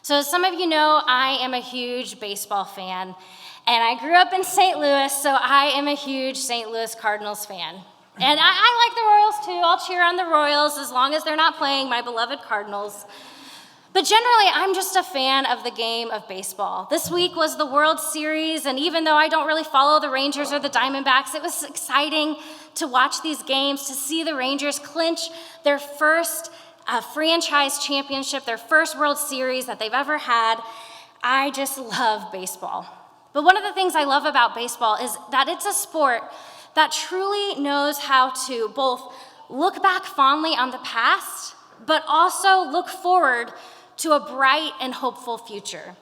So as some of you know, I am a huge baseball fan, and I grew up in St. Louis, so I am a huge St. Louis Cardinals fan. And I like the Royals too. I'll cheer on the Royals as long as they're not playing my beloved Cardinals. But generally, I'm just a fan of the game of baseball. This week was the World Series, and even though I don't really follow the Rangers or the Diamondbacks, it was exciting to watch these games, to see the Rangers clinch their first franchise championship, their first World Series that they've ever had. I just love baseball. But one of the things I love about baseball is that it's a sport that truly knows how to both look back fondly on the past, but also look forward to a bright and hopeful future.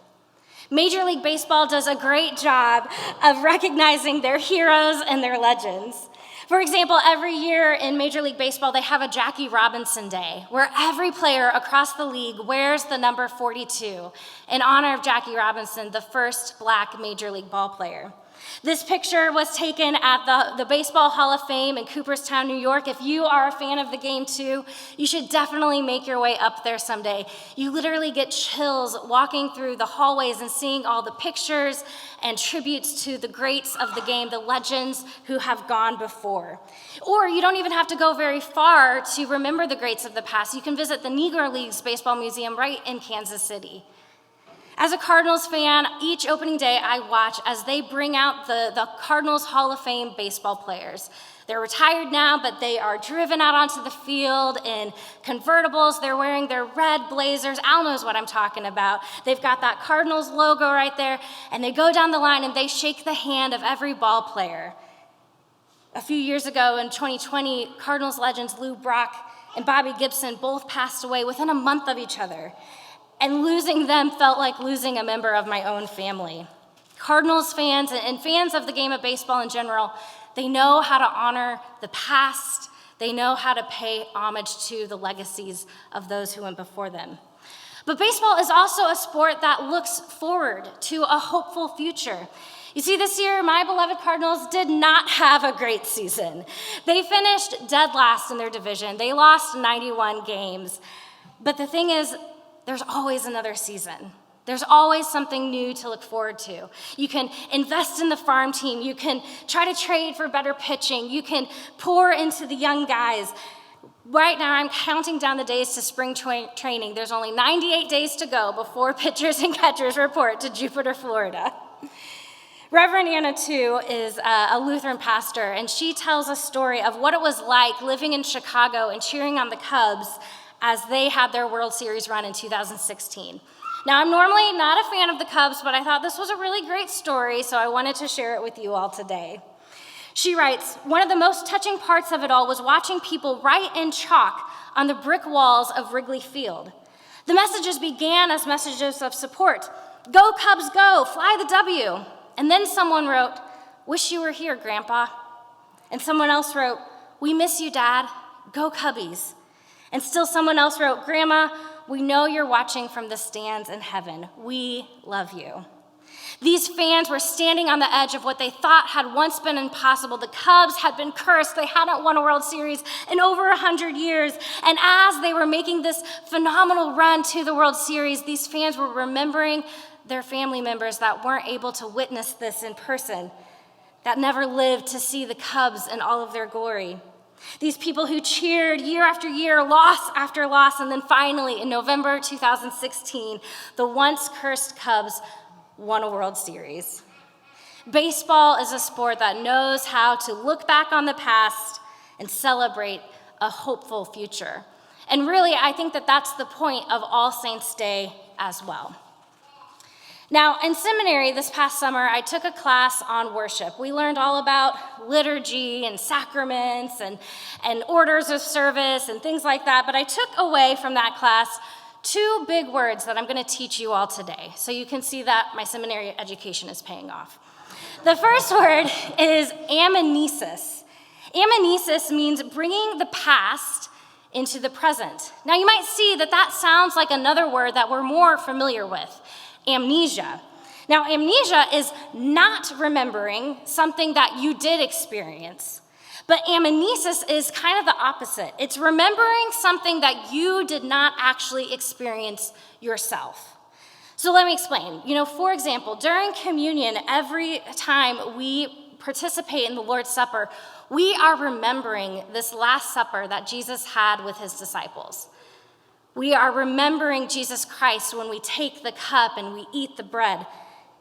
Major League Baseball does a great job of recognizing their heroes and their legends. For example, every year in Major League Baseball, they have a Jackie Robinson Day, where every player across the league wears the number 42 in honor of Jackie Robinson, the first Black Major League ball player. This picture was taken at the Baseball Hall of Fame in Cooperstown, New York. If you are a fan of the game too, you should definitely make your way up there someday. You literally get chills walking through the hallways and seeing all the pictures and tributes to the greats of the game, the legends who have gone before. Or you don't even have to go very far to remember the greats of the past. You can visit the Negro Leagues Baseball Museum right in Kansas City. As a Cardinals fan, each opening day I watch as they bring out the Cardinals Hall of Fame baseball players. They're retired now, but they are driven out onto the field in convertibles. They're wearing their red blazers. Al knows what I'm talking about. They've got that Cardinals logo right there, and they go down the line and they shake the hand of every ball player. A few years ago in 2020, Cardinals legends Lou Brock and Bobby Gibson both passed away within a month of each other. And losing them felt like losing a member of my own family. Cardinals fans and fans of the game of baseball in general, they know how to honor the past. They know how to pay homage to the legacies of those who went before them. But baseball is also a sport that looks forward to a hopeful future. You see, this year, my beloved Cardinals did not have a great season. They finished dead last in their division. They lost 91 games. But the thing is, there's always another season. There's always something new to look forward to. You can invest in the farm team. You can try to trade for better pitching. You can pour into the young guys. Right now, I'm counting down the days to spring training. There's only 98 days to go before pitchers and catchers report to Jupiter, Florida. Reverend Anna, too, is a Lutheran pastor, and she tells a story of what it was like living in Chicago and cheering on the Cubs as they had their World Series run in 2016. Now, I'm normally not a fan of the Cubs, but I thought this was a really great story, so I wanted to share it with you all today. She writes, "One of the most touching parts of it all was watching people write in chalk on the brick walls of Wrigley Field. The messages began as messages of support. Go Cubs, go, fly the W. And then someone wrote, wish you were here, Grandpa. And someone else wrote, we miss you, Dad, go Cubbies. And still someone else wrote, Grandma, we know you're watching from the stands in heaven. We love you." These fans were standing on the edge of what they thought had once been impossible. The Cubs had been cursed. They hadn't won a World Series in over 100 years. And as they were making this phenomenal run to the World Series, these fans were remembering their family members that weren't able to witness this in person, that never lived to see the Cubs in all of their glory. These people who cheered year after year, loss after loss, and then finally in November 2016, the once cursed Cubs won a World Series. Baseball is a sport that knows how to look back on the past and celebrate a hopeful future. And really, I think that that's the point of All Saints Day as well. Now, in seminary this past summer, I took a class on worship. We learned all about liturgy and sacraments and orders of service and things like that, but I took away from that class two big words that I'm going to teach you all today, so you can see that my seminary education is paying off. The first word is amnesis. Amnesis means bringing the past into the present. Now, you might see that that sounds like another word that we're more familiar with, amnesia. Now, amnesia is not remembering something that you did experience, but amnesis is kind of the opposite. It's remembering something that you did not actually experience yourself. So let me explain. For example, during communion, every time we participate in the Lord's Supper, we are remembering this Last Supper that Jesus had with his disciples. We are remembering Jesus Christ when we take the cup and we eat the bread.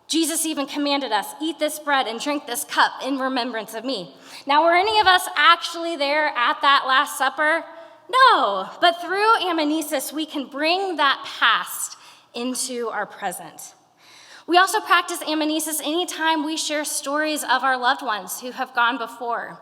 Jesus even commanded us, eat this bread and drink this cup in remembrance of me. Now, were any of us actually there at that Last Supper? No, but through amnesis, we can bring that past into our present. We also practice amnesis anytime we share stories of our loved ones who have gone before.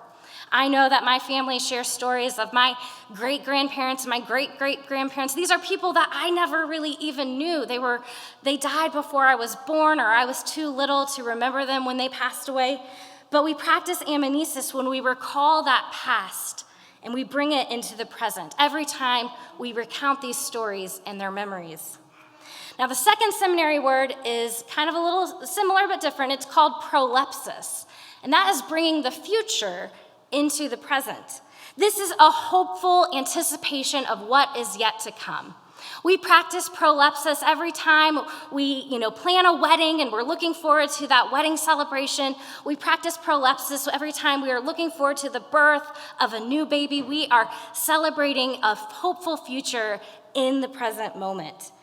I know that my family shares stories of my great-grandparents, my great-great-grandparents. These are people that I never really even knew. They died before I was born, or I was too little to remember them when they passed away. But we practice amnesis when we recall that past, and we bring it into the present every time we recount these stories and their memories. Now, the second seminary word is kind of a little similar but different. It's called prolepsis, and that is bringing the future into the present. This is a hopeful anticipation of what is yet to come. We practice prolepsis every time we, plan a wedding and we're looking forward to that wedding celebration. We practice prolepsis every time we are looking forward to the birth of a new baby. We are celebrating a hopeful future in the present moment.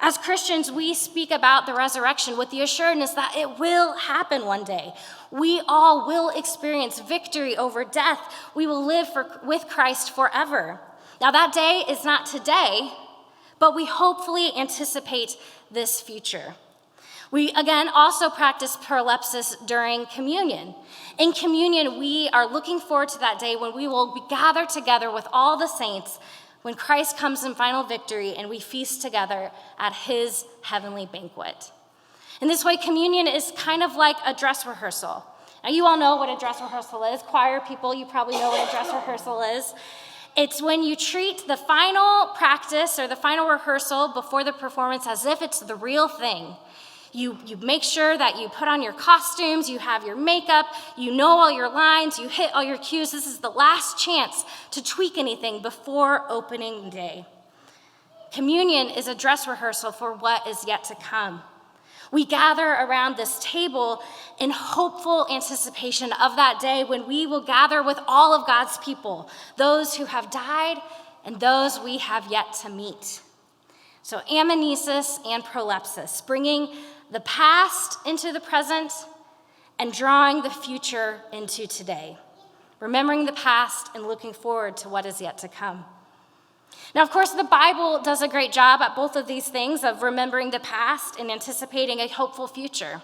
As Christians, we speak about the resurrection with the assurance that it will happen one day. We all will experience victory over death. We will live with Christ forever. Now, that day is not today, but we hopefully anticipate this future. We, again, also practice prolepsis during communion. In communion, we are looking forward to that day when we will be gathered together with all the saints when Christ comes in final victory and we feast together at his heavenly banquet. In this way, communion is kind of like a dress rehearsal. Now, you all know what a dress rehearsal is. Choir people, you probably know what a dress rehearsal is. It's when you treat the final practice or the final rehearsal before the performance as if it's the real thing. You make sure that you put on your costumes, you have your makeup, you know all your lines, you hit all your cues. This is the last chance to tweak anything before opening day. Communion is a dress rehearsal for what is yet to come. We gather around this table in hopeful anticipation of that day when we will gather with all of God's people, those who have died and those we have yet to meet. So amnesis and prolepsis, bringing the past into the present and drawing the future into today. Remembering the past and looking forward to what is yet to come. Now, of course, the Bible does a great job at both of these things of remembering the past and anticipating a hopeful future.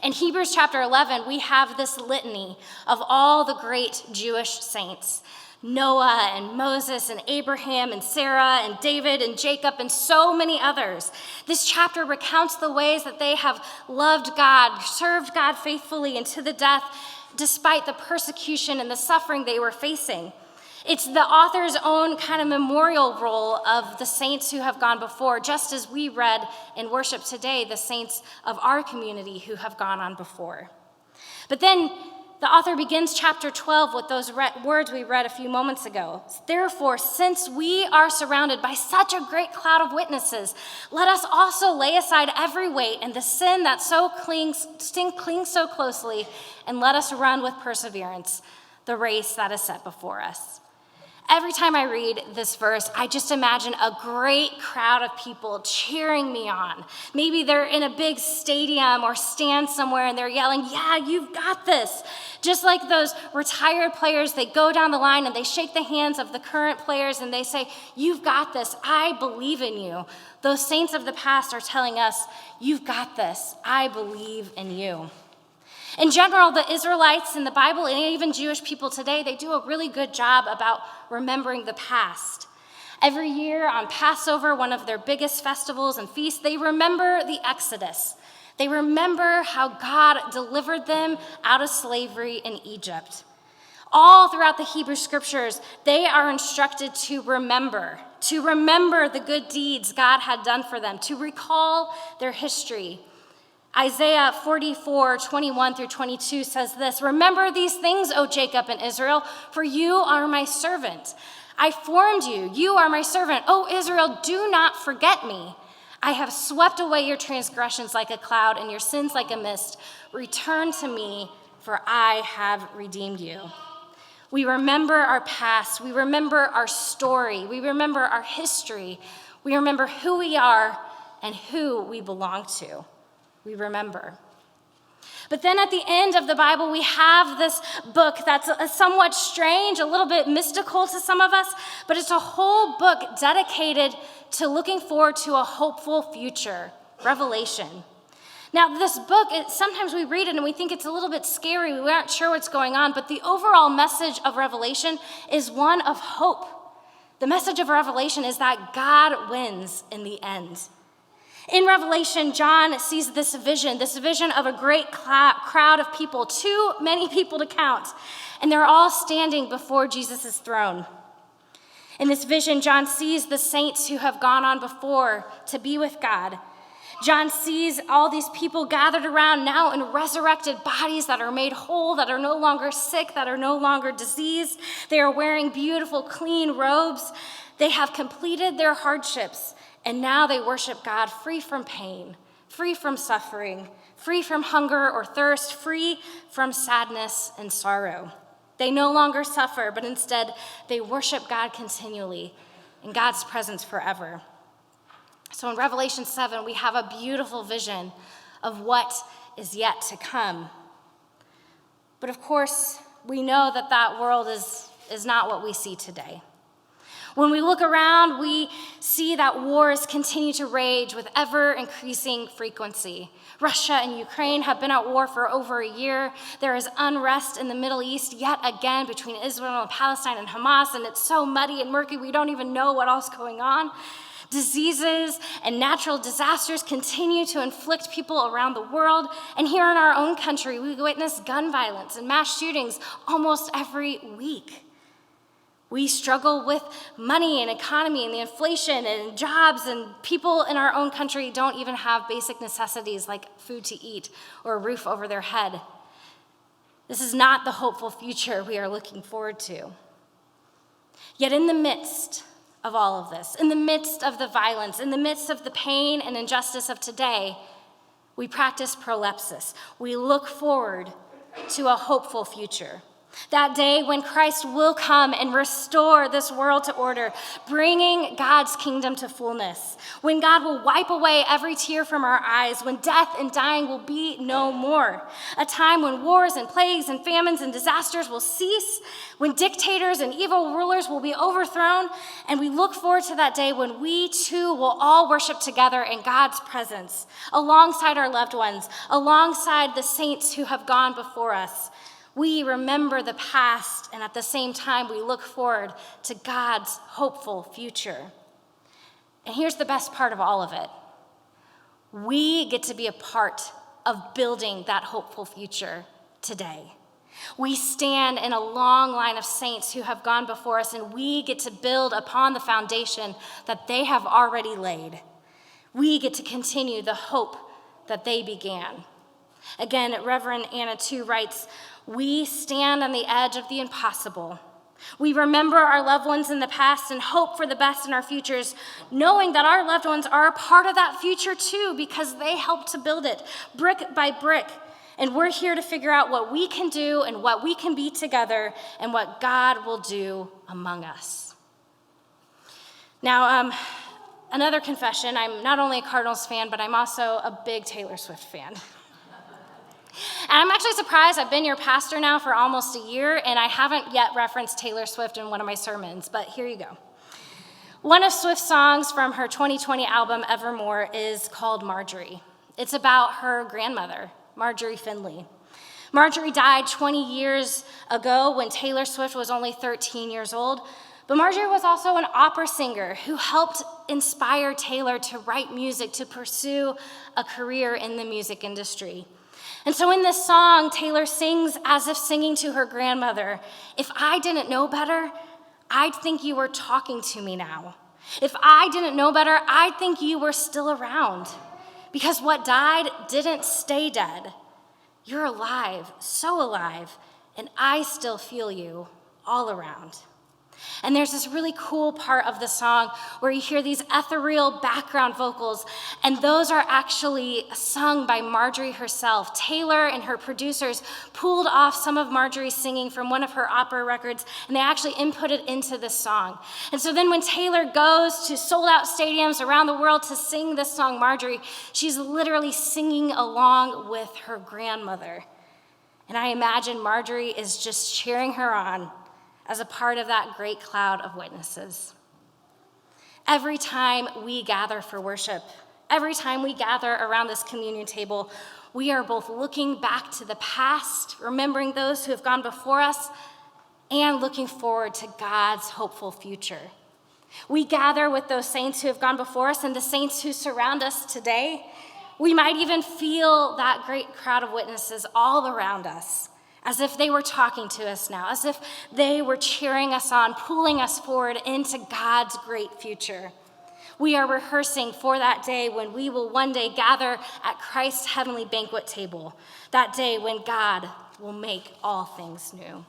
In Hebrews chapter 11, we have this litany of all the great Jewish saints. Noah and Moses and Abraham and Sarah and David and Jacob and so many others. This chapter recounts the ways that they have loved God, served God faithfully and to the death, despite the persecution and the suffering they were facing. It's the author's own kind of memorial role of the saints who have gone before, just as we read in worship today, the saints of our community who have gone on before. But then the author begins chapter 12 with those words we read a few moments ago. Therefore, since we are surrounded by such a great cloud of witnesses, let us also lay aside every weight and the sin that clings so closely, and let us run with perseverance the race that is set before us. Every time I read this verse, I just imagine a great crowd of people cheering me on. Maybe they're in a big stadium or stand somewhere and they're yelling, "Yeah, you've got this." Just like those retired players, they go down the line and they shake the hands of the current players and they say, "You've got this. I believe in you." Those saints of the past are telling us, "You've got this. I believe in you." In general, the Israelites in the Bible, and even Jewish people today, they do a really good job about remembering the past. Every year on Passover, one of their biggest festivals and feasts, they remember the Exodus. They remember how God delivered them out of slavery in Egypt. All throughout the Hebrew scriptures, they are instructed to remember the good deeds God had done for them, to recall their history. Isaiah 44:21-22 says this, "Remember these things, O Jacob and Israel, for you are my servant. I formed you. You are my servant. O Israel, do not forget me. I have swept away your transgressions like a cloud and your sins like a mist. Return to me, for I have redeemed you. We remember our past. We remember our story. We remember our history. We remember who we are and who we belong to. We remember. But then at the end of the Bible, we have this book that's somewhat strange, a little bit mystical to some of us, but it's a whole book dedicated to looking forward to a hopeful future, Revelation. Now, this book, sometimes we read it and we think it's a little bit scary. We aren't sure what's going on, but the overall message of Revelation is one of hope. The message of Revelation is that God wins in the end. In Revelation, John sees this vision of a great crowd of people, too many people to count, and they're all standing before Jesus' throne. In this vision, John sees the saints who have gone on before to be with God. John sees all these people gathered around now in resurrected bodies that are made whole, that are no longer sick, that are no longer diseased. They are wearing beautiful, clean robes. They have completed their hardships, and now they worship God free from pain, free from suffering, free from hunger or thirst, free from sadness and sorrow. They no longer suffer, but instead they worship God continually in God's presence forever. So in Revelation 7, we have a beautiful vision of what is yet to come. But of course, we know that that world is not what we see today. When we look around, we see that wars continue to rage with ever-increasing frequency. Russia and Ukraine have been at war for over a year. There is unrest in the Middle East yet again between Israel and Palestine and Hamas, and it's so muddy and murky we don't even know what else is going on. Diseases and natural disasters continue to inflict people around the world, and here in our own country, we witness gun violence and mass shootings almost every week. We struggle with money and economy and the inflation and jobs, and people in our own country don't even have basic necessities like food to eat or a roof over their head. This is not the hopeful future we are looking forward to. Yet in the midst of all of this, in the midst of the violence, in the midst of the pain and injustice of today, we practice prolepsis. We look forward to a hopeful future. That day when Christ will come and restore this world to order, bringing God's kingdom to fullness. When God will wipe away every tear from our eyes, when death and dying will be no more. A time when wars and plagues and famines and disasters will cease, when dictators and evil rulers will be overthrown, and we look forward to that day when we too will all worship together in God's presence, alongside our loved ones, alongside the saints who have gone before us. We remember the past, and at the same time, we look forward to God's hopeful future. And here's the best part of all of it. We get to be a part of building that hopeful future today. We stand in a long line of saints who have gone before us, and we get to build upon the foundation that they have already laid. We get to continue the hope that they began. Again, Reverend Anna too writes, "We stand on the edge of the impossible. We remember our loved ones in the past and hope for the best in our futures, knowing that our loved ones are a part of that future too, because they helped to build it brick by brick. And we're here to figure out what we can do and what we can be together and what God will do among us." Now, another confession, I'm not only a Cardinals fan, but I'm also a big Taylor Swift fan. And I'm actually surprised. I've been your pastor now for almost a year, and I haven't yet referenced Taylor Swift in one of my sermons, but here you go. One of Swift's songs from her 2020 album, Evermore, is called Marjorie. It's about her grandmother, Marjorie Finley. Marjorie died 20 years ago when Taylor Swift was only 13 years old, but Marjorie was also an opera singer who helped inspire Taylor to write music, to pursue a career in the music industry. And so in this song, Taylor sings as if singing to her grandmother, "If I didn't know better, I'd think you were talking to me now. If I didn't know better, I'd think you were still around. Because what died didn't stay dead. You're alive, so alive, and I still feel you all around." And there's this really cool part of the song where you hear these ethereal background vocals, and those are actually sung by Marjorie herself. Taylor and her producers pulled off some of Marjorie's singing from one of her opera records, and they actually inputted into this song. And so then when Taylor goes to sold-out stadiums around the world to sing this song, Marjorie, she's literally singing along with her grandmother. And I imagine Marjorie is just cheering her on as a part of that great cloud of witnesses. Every time we gather for worship, every time we gather around this communion table, we are both looking back to the past, remembering those who have gone before us, and looking forward to God's hopeful future. We gather with those saints who have gone before us and the saints who surround us today. We might even feel that great crowd of witnesses all around us, as if they were talking to us now, as if they were cheering us on, pulling us forward into God's great future. We are rehearsing for that day when we will one day gather at Christ's heavenly banquet table, that day when God will make all things new.